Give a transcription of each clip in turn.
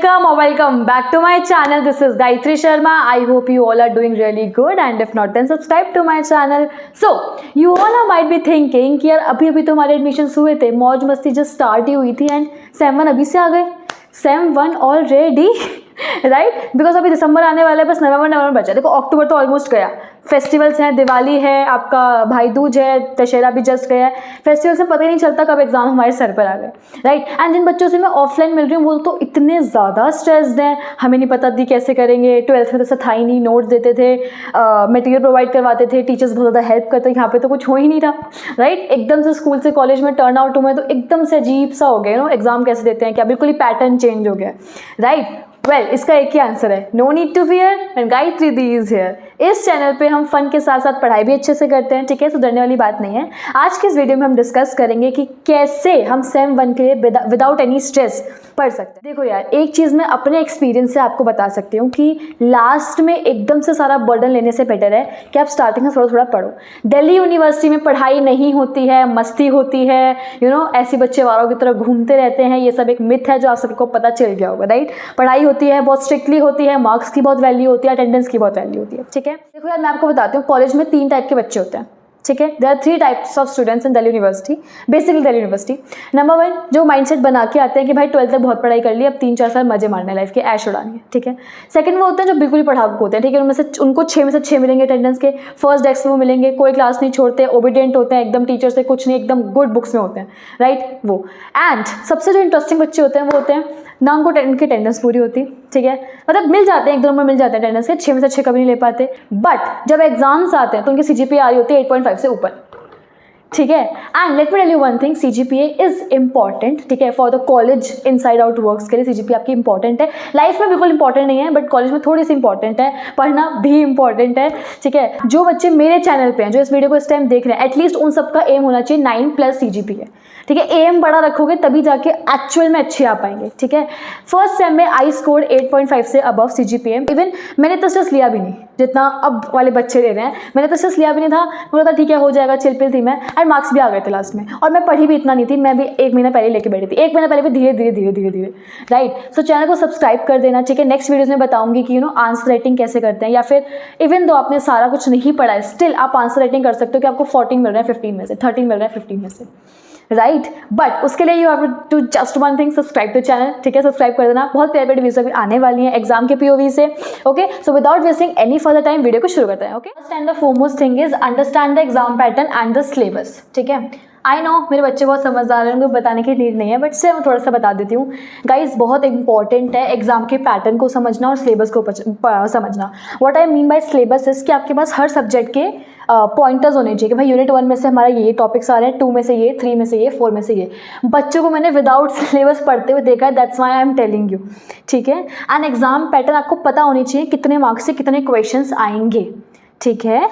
welcome back to my channel. This is Gayatri Sharma. I hope you all are doing really good, and if not then subscribe to my channel. So you all might be thinking कि यार अभी तो हमारे admissions हुए थे, मौज मस्ती just start ही हुई थी एंड सेम 1 अभी से आ गए, सेम 1 ऑलरेडी, राइट? बिकॉज अभी दिसंबर आने वाला है, बस नवंबर बचा। देखो अक्टूबर तो ऑलमोस्ट गया, फेस्टिवल्स हैं, दिवाली है, आपका भाई दूज है, दशहरा भी जस्ट गया है। फेस्टिवल से पता ही नहीं चलता कब एग्जाम हमारे सर पर आ गए, राइट? एंड जिन बच्चों से मैं ऑफलाइन मिल रही हूँ वो तो इतने ज़्यादा स्ट्रेस्ड हैं, हमें नहीं पता थी कैसे करेंगे। 12th में तो ऐसा था ही नहीं, नोट्स देते थे, मटेरियल प्रोवाइड करवाते थे, टीचर्स बहुत ज़्यादा हेल्प करते, यहाँ पे तो कुछ हो ही नहीं रहा, राइट? एकदम से स्कूल से कॉलेज में टर्न आउट हुए तो एकदम से अजीब सा हो गया, एग्जाम कैसे देते हैं, क्या बिल्कुल ही पैटर्न चेंज हो गया, राइट? वेल, इसका एक ही आंसर है, no need to fear and Gayatri di is here. इस चैनल पे हम फन के साथ साथ पढ़ाई भी अच्छे से करते हैं, ठीक है? तो डरने वाली बात नहीं है। आज के इस वीडियो में हम डिस्कस करेंगे कि कैसे हम सेम 1 के लिए विदाउट एनी स्ट्रेस पढ़ सकते हैं। देखो यार, एक चीज़ मैं अपने एक्सपीरियंस से आपको बता सकती हूँ कि लास्ट में एकदम से सारा बर्डन लेने से बेटर है कि आप स्टार्टिंग में थोड़ा थोड़ा पढ़ो। दिल्ली यूनिवर्सिटी में पढ़ाई नहीं होती है, मस्ती होती है, ऐसे बच्चे वालों की तरह घूमते रहते हैं, ये सब एक मिथ है जो आप सबको पता चल गया होगा, राइट? पढ़ाई होती है, बहुत स्ट्रिक्टली होती है, मार्क्स की बहुत वैल्यू होती है, अटेंडेंस की बहुत वैल्यू होती है, ठीक है? देखो यार, मैं आपको बताती हूँ, कॉलेज में 3 टाइप के बच्चे होते हैं, ठीक है? There are 3 types of students in Delhi university, basically Delhi university. Number 1 जो माइंडसेट बना के आते हैं कि भाई 12th तक बहुत पढ़ाई कर ली, अब 3-4 साल मजे मारने लाइफ के, ऐश उड़ानी है, ठीक है? सेकंड वो होते हैं जो बिल्कुल ही पढ़ाकू होते हैं, ठीक है? उनमें से उनको 6 में से 6 मिलेंगे अटेंडेंस के, फर्स्ट डेस्क में वो मिलेंगे, कोई क्लास नहीं छोड़ते, ओबीडियंट होते हैं, एकदम टीचर से कुछ नहीं, एकदम गुड बुक्स में होते हैं, राइट? वो एंड सबसे जो इंटरेस्टिंग बच्चे होते हैं वो होते हैं ना उनको उनकी अटेंडेंस पूरी होती, ठीक है? मतलब मिल जाते हैं, 1-2 नंबर मिल जाते हैं अटेंडेंस के, 6 में से 6 कभी नहीं ले पाते, बट जब एग्जाम्स आते हैं तो उनकी CGPA आ रही होती है 8.5 से ऊपर, ठीक है? And let me tell you one thing, CGPA is important, ठीक है? For the college inside out works के लिए CGPA आपकी इंपॉर्टेंट है। लाइफ में बिल्कुल इंपॉर्टेंट नहीं है, बट कॉलेज में थोड़ी सी इंपॉर्टेंट है, पढ़ना भी इंपॉर्टेंट है, ठीक है? जो बच्चे मेरे चैनल पे हैं, जो इस वीडियो को इस टाइम देख रहे हैं, एटलीस्ट उन सबका एम होना चाहिए 9+ CGPA, ठीक है? एम बड़ा रखोगे तभी जाके एक्चुअल में अच्छे आ पाएंगे, ठीक है? फर्स्ट सेम में आई स्कोर 8.5 से अबव CGPA। इवन मैंने तो स्ट्रेस लिया भी नहीं जितना अब वाले बच्चे ले रहे हैं, मैंने तो स्ट्रेस लिया भी नहीं था, मुझे था ठीक है हो जाएगा, चिल थी मैं, एंड मार्क्स भी आ गए थे लास्ट में। और मैं पढ़ी भी इतना नहीं थी, मैं भी 1 महीना पहले लेके बैठी थी, 1 महीना पहले भी धीरे, राइट? सो चैनल को सब्सक्राइब कर देना, ठीक है? नेक्स्ट वीडियोस में बताऊंगी कि आंसर राइटिंग कैसे करते हैं, या फिर इवन दो आपने सारा कुछ नहीं पढ़ा है, स्टिल आप आंसर राइटिंग कर सकते हो कि आपको 14 मिल रहा है 15 में से, 13 मिल रहा है 15 में से, राइट? बट उसके लिए you have to just one thing, subscribe to channel, ठीक है? सब्सक्राइब कर देना, बहुत प्यारी वीडियोस अभी आने वाली हैं एग्जाम के POV से, okay? So without wasting any further time video को शुरू करते हैं, okay? First and the foremost thing is understand the exam pattern and the syllabus, ठीक है? आई नो मेरे बच्चे बहुत समझदार हैं, उनको बताने की नीड नहीं है, बट से मैं थोड़ा सा बता देती हूँ। गाइज, बहुत इंपॉर्टेंट है एग्जाम के पैटर्न को समझना और सिलेबस को समझना। What I mean by syllabus is कि आपके पास हर सब्जेक्ट के पॉइंटर्स होने चाहिए कि भाई यूनिट 1 में से हमारा ये टॉपिक्स आ रहे हैं, 2 में से ये, 3 में से ये, 4 में से ये। बच्चों को मैंने विदाउट सिलेबस पढ़ते हुए देखा है, that's why I am telling you, ठीक है? एंड एग्जाम पैटर्न आपको पता होनी चाहिए कितने मार्क्स से कितने क्वेश्चंस आएंगे, ठीक है?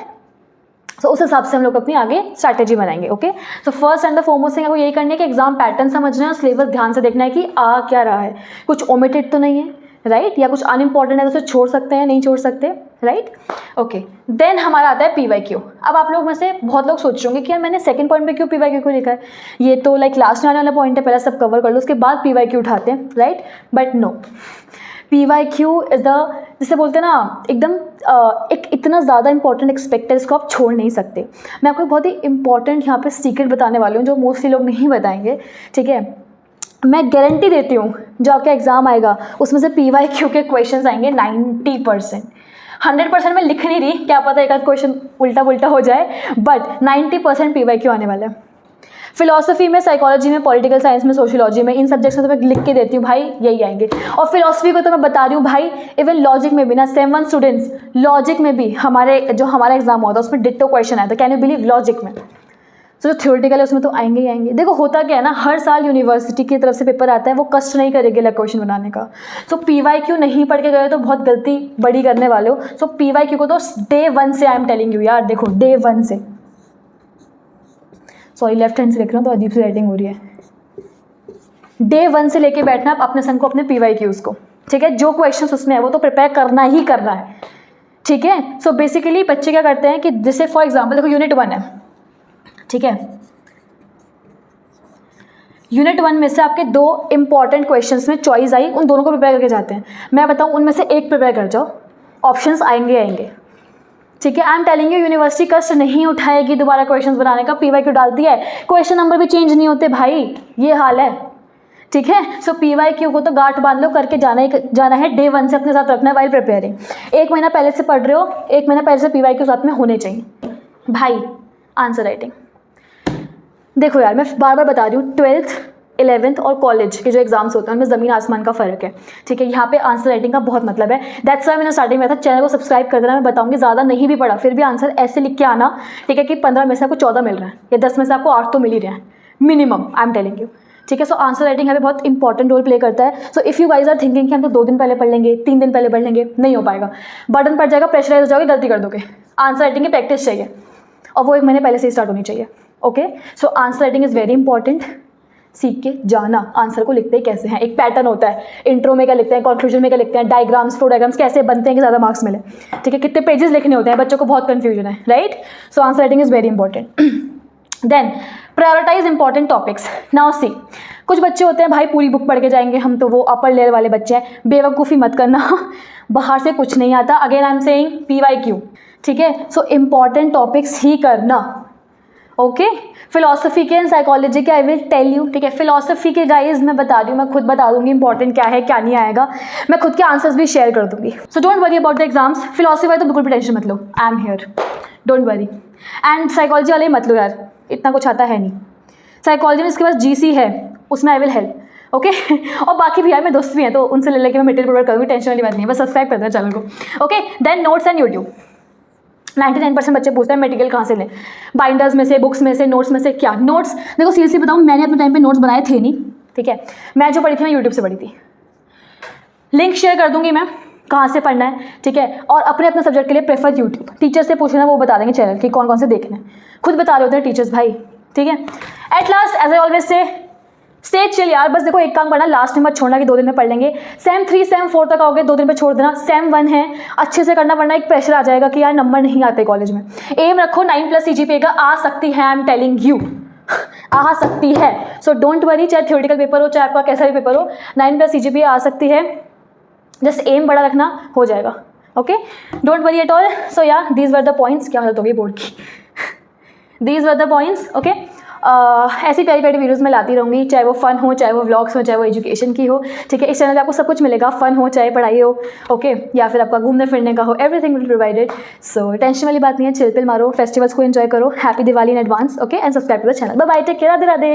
तो उस हिसाब से हम लोग अपनी आगे स्ट्रैटेजी बनाएंगे, ओके? तो first and the foremost thing आपको यही करनी है कि एग्जाम पैटर्न समझना है और सिलेबस ध्यान से देखना है कि आ क्या रहा है, कुछ ओमिटेड तो नहीं है, राइट? या कुछ अनइम्पॉर्टेंट है तो उसे छोड़ सकते हैं, नहीं छोड़ सकते, राइट? ओके, देन हमारा आता है PYQ। अब आप लोग में से बहुत लोग सोच रहे होंगे कि यार मैंने सेकंड पॉइंट पे क्यों PYQ को लिखा है, ये तो लाइक लास्ट में आने वाला पॉइंट है, पहले सब कवर कर लो उसके बाद PYQ उठाते हैं, right? But no, PYQ is the, जिसे बोलते हैं ना, एकदम एक इतना ज़्यादा इंपॉर्टेंट एक्सपेक्ट है, इसको आप छोड़ नहीं सकते। मैं आपको बहुत ही इंपॉर्टेंट यहाँ पे सीक्रेट बताने वाली हूँ जो मोस्टली लोग नहीं बताएंगे, ठीक है? मैं गारंटी देती हूँ जो आपका एग्जाम आएगा उसमें से PYQ के क्वेश्चंस आएंगे 90%। 100% में लिख नहीं रही, क्या पता एक आध क्वेश्चन उल्टा पुल्टा हो जाए, बट 90% PYQ आने वाला है। फिलॉसफी में, साइकोलॉजी में, पॉलिटिकल साइंस में, सोशियोलॉजी में, इन सब्जेक्ट्स में तो मैं लिख के देती हूँ भाई यही आएंगे। और फिलॉसफी को तो मैं बता रही हूँ भाई, इवन लॉजिक में भी ना, सेम 1 स्टूडेंट्स लॉजिक में भी हमारा एग्जाम हुआ था उसमें डिट्टो क्वेश्चन आया था, कैन यू बिलीव? लॉजिक में। तो जो थ्योरेटिकल है उसमें तो आएंगे ही आएंगे। देखो होता क्या है ना, हर साल यूनिवर्सिटी की तरफ से पेपर आता है, वो कष्ट नहीं करेगी अलग क्वेश्चन बनाने का। सो PYQ नहीं पढ़ के गए तो बहुत गलती बड़ी करने वाले हो। सो PYQ को तो डे 1 से आई एम टेलिंग यू यार, देखो डे 1 से, सॉरी लेफ्ट हैंड से लिख रहा हूँ तो अजीब सी राइटिंग हो रही है, डे 1 से लेके बैठना आप अपने संग को, अपने PYQs को, ठीक है? जो क्वेश्चन उसमें है वो तो प्रिपेयर करना ही करना है, ठीक है? सो बेसिकली बच्चे क्या करते हैं कि जैसे फॉर एग्जाम्पल देखो यूनिट 1 है, ठीक है? यूनिट 1 में से आपके 2 इंपॉर्टेंट क्वेश्चंस में चॉइस आई, उन दोनों को प्रिपेयर करके जाते हैं। मैं बताऊँ उनमें से एक प्रिपेयर कर जाओ, ऑप्शंस आएंगे। ठीक है, I am telling you, university कष्ट नहीं उठाएगी दोबारा क्वेश्चंस बनाने का। PYQ डाल दिया है, क्वेश्चन नंबर भी चेंज नहीं होते भाई, ये हाल है। ठीक है, सो PYQ को तो गांठ बांध लो, करके जाना है, डे 1 से अपने साथ रखना है वाइल प्रिपेयरिंग। 1 महीना पहले से पढ़ रहे हो, 1 महीना पहले से PYQ साथ में होने चाहिए भाई। आंसर राइटिंग देखो यार, मैं बार बार बता रही हूँ, 12th 11th और कॉलेज के जो एग्जाम्स होते हैं उनमें ज़मीन आसमान का फ़र्क है। ठीक है, यहाँ पे आंसर राइटिंग का बहुत मतलब है। दैट्स वाई मैंने स्टार्टिंग में था, चैनल को सब्सक्राइब कर देना। मैं बताऊँगी, ज़्यादा नहीं भी पढ़ा फिर भी आंसर ऐसे लिख के आना, ठीक है, कि 15 में से आपको 14 मिल रहा है या 10 में से आपको 8 तो मिल ही रहे हैं minimum, I am telling you. ठीक है, सो आंसर राइटिंग यहाँ पे बहुत इंपॉर्टेंट रोल प्ले करता है। So if you guys are thinking कि हम तो 2 दिन पहले पढ़ लेंगे, 3 दिन पहले पढ़ लेंगे, नहीं हो पाएगा। बर्डन पड़ जाएगा, प्रेशराइज हो जाओगे, गलती कर दोगे। आंसर राइटिंग की प्रैक्टिस चाहिए और वो 1 महीने पहले से ही स्टार्ट होनी चाहिए। Okay, so answer writing is very important. सीख के जाना, आंसर को लिखते कैसे हैं, एक पैटर्न होता है, इंट्रो में क्या लिखते हैं, कंक्लूजन में क्या लिखते हैं, डायग्राम्स, फ्लो डायग्राम्स कैसे बनते हैं कि ज़्यादा मार्क्स मिले। ठीक है, कितने पेजेस लिखने होते हैं, बच्चों को बहुत कन्फ्यूजन है, right. So answer writing is very important. Then prioritise important topics. Now see, कुछ बच्चे होते हैं भाई पूरी बुक पढ़ के जाएंगे, हम तो वो अपर लेयर वाले बच्चे हैं, बेवकूफ़ी मत करना। बाहर से कुछ नहीं आता। Again I am saying PYQ। ठीक है, सो इंपॉर्टेंट टॉपिक्स ही करना। ओके, फिलॉसफी के एंड साइकोलॉजी के आई विल टेल यू। ठीक है, फिलॉसफी के गाइज मैं बता रही हूँ, मैं खुद बता दूंगी इंपॉर्टेंट क्या है क्या नहीं आएगा, मैं खुद के आंसर्स भी शेयर कर दूंगी। So don't worry about the exams. Philosophy वाले तो बिल्कुल भी टेंशन मत लो, I am here, don't worry. And psychology वाले मत लो यार, इतना कुछ आता है नहीं। साइकोलॉजी में इसके पास GC है, उसमें आई विल हेल्प। ओके, और बाकी भी यार मेरे दोस्त भी हैं, तो उनसे ले लेके मैं मटेरियल प्रोवाइड करूँगी, टेंशन वाली बात नहीं है, बस सब्सक्राइब कर देना चैनल को। Okay, then notes and YouTube. 99% बच्चे पूछते हैं मटेरियल कहाँ से लें, बाइंडर्स में से, बुक्स में से, नोट्स में से। क्या नोट्स, देखो सीरियसली बताऊँ, मैंने अपने टाइम पे नोट्स बनाए थे नहीं। ठीक है, मैं जो पढ़ी थी मैं यूट्यूब से पढ़ी थी, लिंक शेयर कर दूंगी मैं कहाँ से पढ़ना है। ठीक है, और अपने सब्जेक्ट के लिए प्रेफर यूट्यूब। टीचर से पूछना, वो बता देंगे चैनल कि कौन कौन से देखने हैं, खुद बता रहे होते हैं टीचर्स भाई। ठीक है, at last as I always say, stay chill यार। बस देखो एक काम करना, लास्ट में मत छोड़ना कि 2 दिन में पढ़ लेंगे। सेम 3 सेम 4 तक आओगे, 2 दिन पे छोड़ देना। सेम 1 है, अच्छे से करना, वरना एक प्रेशर आ जाएगा कि यार नंबर नहीं आते कॉलेज में। एम रखो 9+ CGPA का, आ सकती है, आई एम टेलिंग यू, आ सकती है। सो डोंट वरी, चाहे थ्योरेटिकल पेपर हो, चाहे आपका कैसा भी पेपर हो, 9+ CGPA आ सकती है। जस्ट एम बड़ा रखना, हो जाएगा। Okay, don't worry at all. So या दीज वर द पॉइंट्स। क्या हालत होगी बोर्ड की। These were the points. Okay, ऐसी प्यारी प्यारी वीडियोस मैं लाती रहूँगी, चाहे वो फन हो, चाहे वो व्लॉग्स हो, चाहे वो एजुकेशन की हो। ठीक है, इस चैनल पे आपको सब कुछ मिलेगा, फन हो चाहे पढ़ाई हो, ओके, या फिर आपका घूमने फिरने का हो, everything will provided. So tension वाली बात नहीं है, चिल पिल मारो, फेस्टिवल्स को एंजॉय करो। Happy Diwali in advance. Okay, and subscribe to the channel. Bye bye, take care, Radhe Radhe.